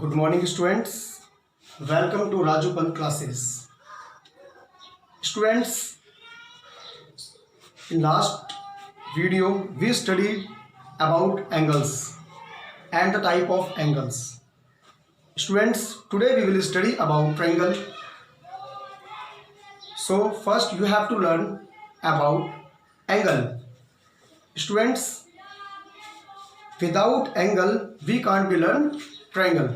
Good morning, students. Welcome to Raju Pant classes. Students, in last video we studied about angles and the type of angles. Students, today we will study about triangle. So first you have to learn about angle. Students, without angle we can't be learn triangle.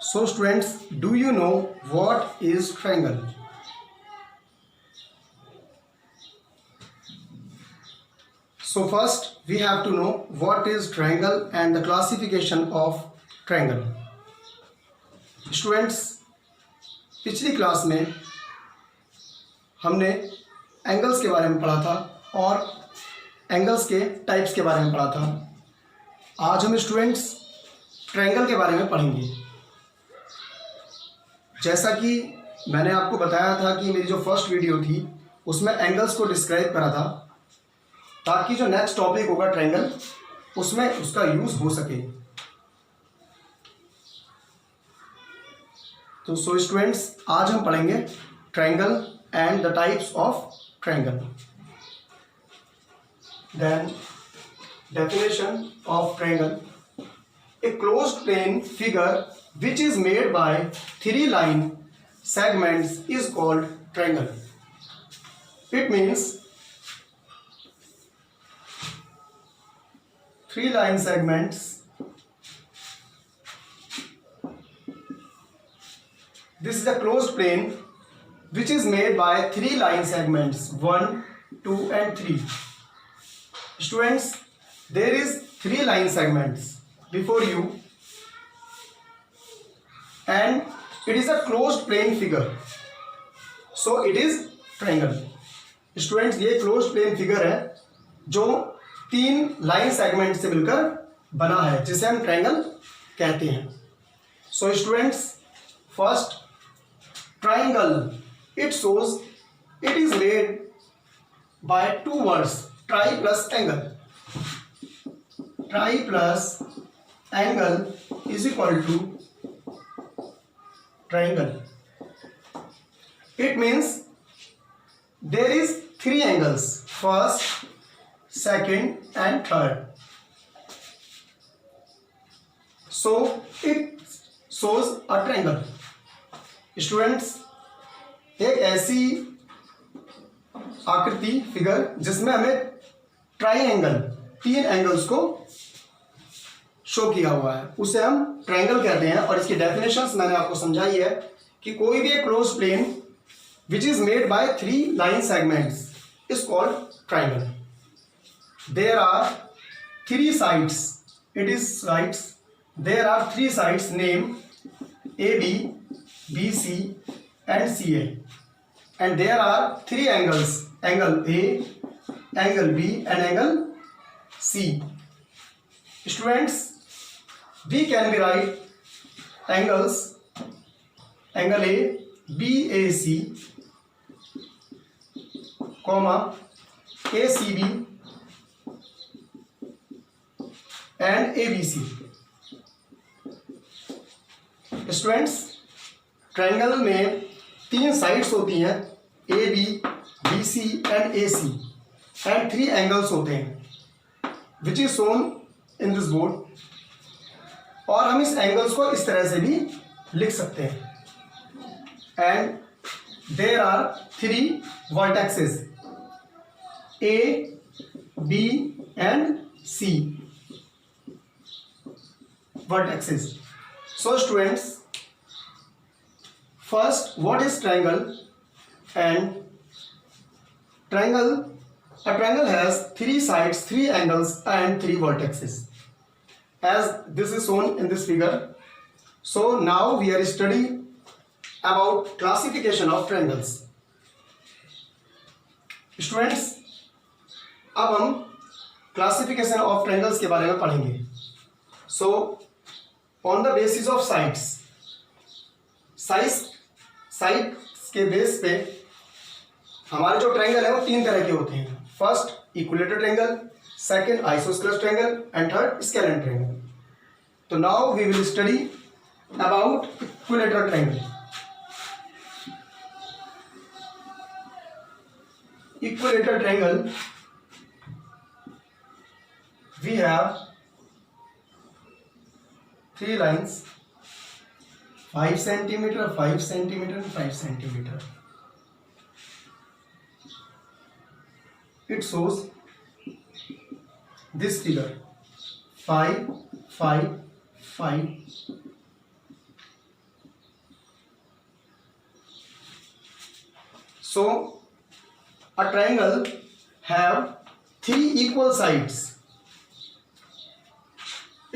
So students, do you know what is triangle? So first we have to know what is triangle and the classification of triangle. Students, पिछली class में हमने angles के बारे में पढ़ा था और angles के टाइप्स के बारे में पढ़ा था। आज हम स्टूडेंट्स ट्रायंगल के बारे में पढ़ेंगे। जैसा कि मैंने आपको बताया था कि मेरी जो फर्स्ट वीडियो थी उसमें एंगल्स को डिस्क्राइब करा था ताकि जो नेक्स्ट टॉपिक होगा ट्रायंगल उसमें उसका यूज हो सके। तो सो स्टूडेंट्स, आज हम पढ़ेंगे triangle and the types of triangle. Then definition of triangle: a closed plane figure which is made by three line segments is called triangle. It means three line segments. This is a closed plane which is made by three line segments 1, 2 and 3. Students, there is three line segments before you and it is a closed plane figure, so it is triangle. Students, ये closed plane figure है जो तीन line segment से मिलकर बना है जिसे हम ट्रायंगल कहते हैं। So students, first triangle, it shows it is made by two words, tri plus angle. Tri plus angle is equal to triangle. It means there is three angles, first, second and third. So it shows a triangle. Students, एक ऐसी आकृति figure जिसमें हमें triangle तीन angles को show किया हुआ है उसे हम ट्रायंगल कहते हैं। और इसकी डेफिनेशंस मैंने आपको समझाई है कि कोई भी एक close plane which is made by three line segments is called triangle. There are three sides, it is sides, there are three sides name A B, B C and C A, and there are three angles, angle A, angle B and angle C. Students, we can be write angles, angle A, BAC, comma, ACB and ABC. Students, triangle में तीन sides होती हैं AB, BC and AC and three angles होते हैं which is shown in this board. और हम इस angles को इस तरह से भी लिख सकते हैं। And there are three vertexes A, B and C vertexes. So students, first what is triangle? And triangle, a triangle has three sides, three angles and three vertices, as this is shown in this figure. So now we are studying about classification of triangles. Students, अब हम classification of triangles के बारे में पढ़ेंगे। So on the basis of sides, sides के base पे हमारे जो ट्रायंगल है वो तीन तरह के होते हैं। First equilateral triangle, second isosceles triangle and third scalene triangle. तो now we will study about equilateral triangle. Equilateral triangle, we have three lines, 5 centimeter, 5 centimeter, and 5 centimeter. It shows this figure 5, 5, 5. So a triangle have three equal sides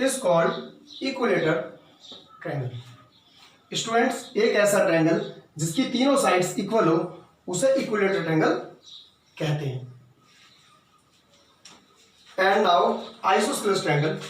is called equilateral triangle. Students, एक ऐसा triangle जिसकी तीनों sides equal हो उसे equilateral triangle कहते हैं. And now isosceles triangle.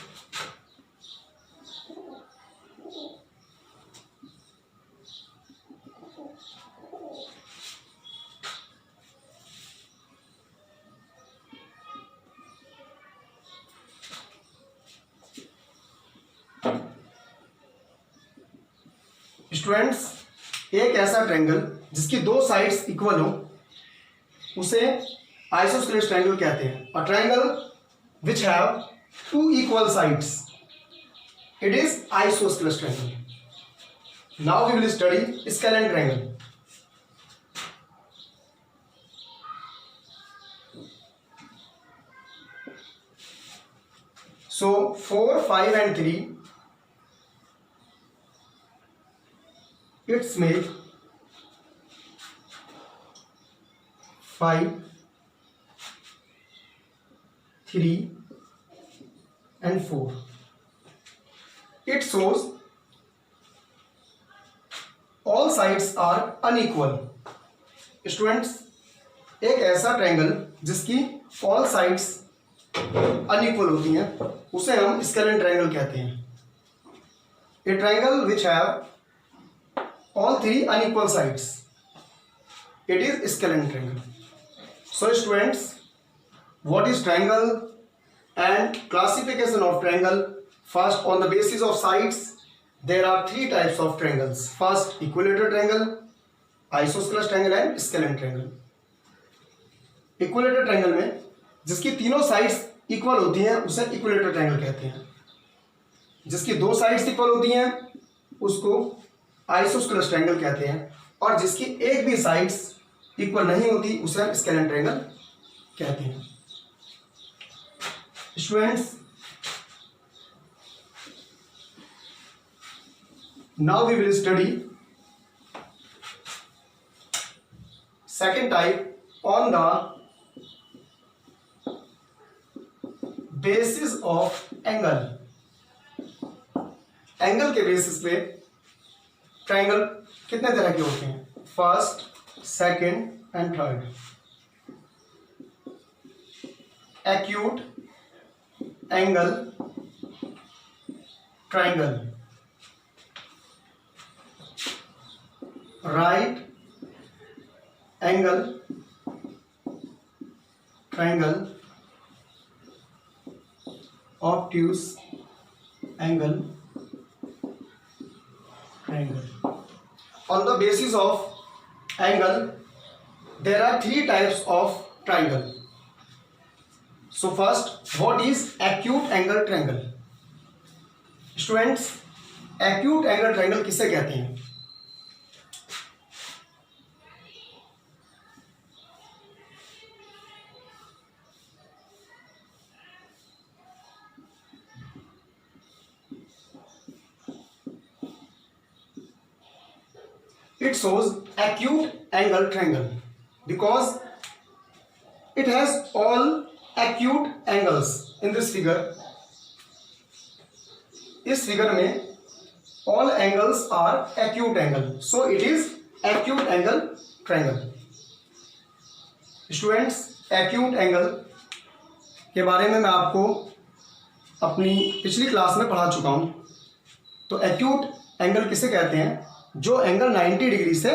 Students, एक ऐसा ट्रायंगल जिसकी दो साइड्स इक्वल हो उसे आइसोस्केलेस ट्रायंगल कहते हैं. A triangle which have two equal sides, it is isosceles triangle. Now we will study scalene triangle. So 4, 5 and 3, it's make 5, 3 and 4. It shows all sides are unequal. Students, एक ऐसा triangle जिसकी all sides unequal होती हैं उसे हम scalene triangle कहते हैं. A triangle which have all three unequal sides, it is scalene triangle. So students, what is triangle and classification of triangle. First, on the basis of sides there are three types of triangles. First, equilateral triangle, isosceles triangle and scalene triangle. Equilateral triangle में जिसकी तीनों sides equal होती हैं उसे equilateral triangle कहते हैं. जिसकी दो साइड्स इक्वल होती हैं उसको आइसोस्केलेस ट्रायंगल कहते हैं. और जिसकी एक भी साइड्स इक्वल नहीं होती उसे हम स्केलेन ट्रायंगल कहते हैं. Students, now we will study second type on the basis of angle. Angle के बेसिस पे ट्रायंगल कितने तरह के होते हैं. First, second and third. Acute angle triangle, right angle triangle, obtuse angle triangle. On the basis of angle, there are three types of triangle. So first, what is acute angle triangle? Students, acute angle triangle किसे कहते हैं. It shows acute angle triangle because it has all acute angles in this figure. इस figure में all angles are acute angle, so it is acute angle triangle. Students, acute angle के बारे में मैं आपको अपनी पिछली क्लास में पढ़ा चुका हूँ. तो acute एंगल किसे कहते हैं. जो एंगल 90 डिग्री से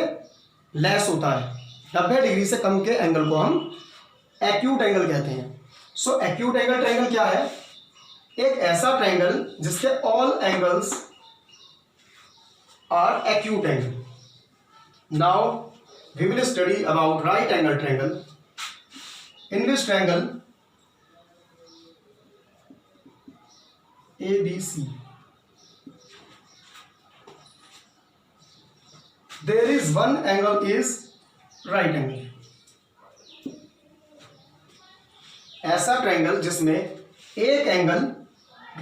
लेस होता है, 90 डिग्री से कम के एंगल को हम एक्यूट एंगल कहते हैं. सो एक्यूट एंगल ट्रायंगल क्या है. एक ऐसा ट्रायंगल जिसके all angles are acute angle. Now we will study about right angle triangle. In this triangle ABC, there is one angle is right angle। ऐसा ट्रायंगल जिसमें एक एंगल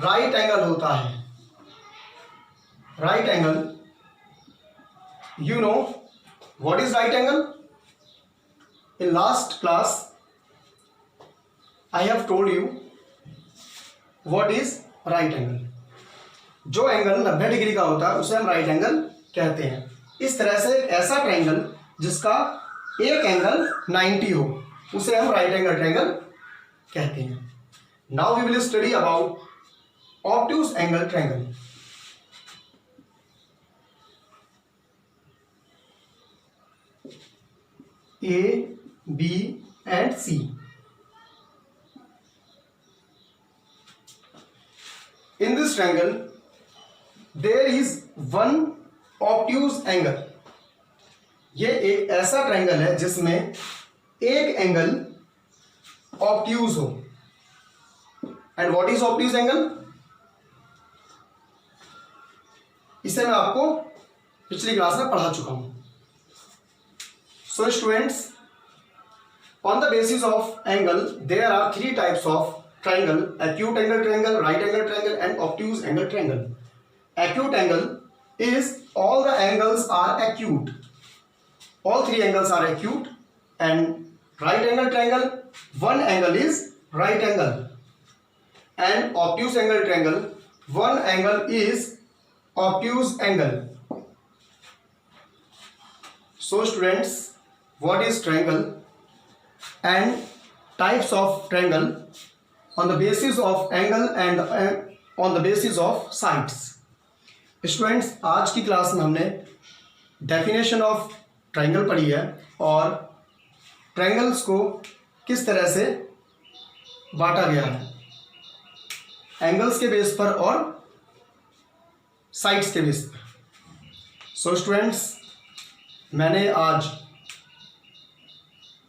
राइट एंगल होता है। Right angle, you know what is right angle? In last class I have told you what is right angle। जो angle 90 degree का होता है उसे हम राइट एंगल कहते हैं। इस तरह से एक ऐसा ट्रायंगल जिसका एक एंगल 90 हो उसे हम राइट एंगल ट्रायंगल कहते हैं। Now we will study about obtuse angle triangle. A, B and C। In this triangle there is one obtuse angle। ये एक ऐसा ट्रायंगल है जिसमें एक एंगल ऑब्ट्यूज हो। And what is obtuse angle? इसे मैं आपको पिछली क्लास में पढ़ा चुका हूं। So students, on the basis of angle, there are three types of triangle: acute angle triangle, right angle triangle, and obtuse angle triangle. Acute angle is all the angles are acute. All three angles are acute. And right angle triangle, one angle is right angle. And obtuse angle triangle, one angle is obtuse angle. So students, what is triangle and types of triangle on the basis of angle and on the basis of sides। Students, आज की class में हमने definition of triangle पढ़ी है और triangles को किस तरह से बांटा गया है, एंगल्स के बेस पर और साइड्स के बेस पर। सो स्टूडेंट्स, मैंने आज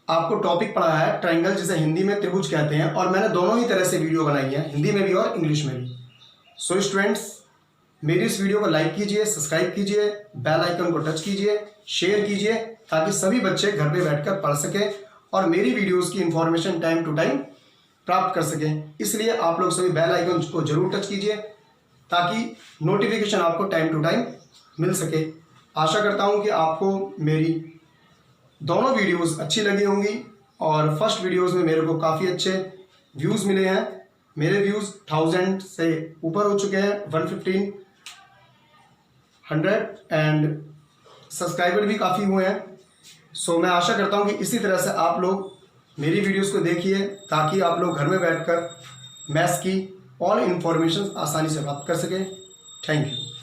आपको टॉपिक पढ़ा है ट्रायंगल, जिसे हिंदी में त्रिभुज कहते हैं, और मैंने दोनों ही तरह से वीडियो बनाई है, हिंदी में भी और इंग्लिश में भी। सो स्टूडेंट्स, मेरी इस वीडियो को लाइक कीजिए, सब्सक्राइब कीजिए, बेल आइकन को टच कीजिए, शेयर कीजिए, ताकि सभी बच्चे घर पे बैठकर पढ़ सकें और मेरी वीडियोस की इंफॉर्मेशन टाइम टू टाइम प्राप्त कर सकें। इसलिए आप लोग सभी बेल आइकन को जरूर टच कीजिए ताकि नोटिफिकेशन आपको टाइम टू टाइम मिल सके। आशा करता हूँ कि आपको मेरी दोनों वीडियोस अच्छी लगी होंगी और फर्स्ट वीडियोस में मेरे को काफ़ी अच्छे व्यूज़ मिले हैं। मेरे व्यूज़ 1000 से ऊपर हो चुके हैं, 115, 100 एंड सब्सक्राइबर भी काफ़ी हुए हैं। सो मैं आशा करता हूं कि इसी तरह से आप लोग मेरी वीडियोस को देखिए ताकि आप लोग घर में बैठकर मैथ्स की ऑल इन्फॉर्मेशन आसानी से प्राप्त कर सकें। Thank you.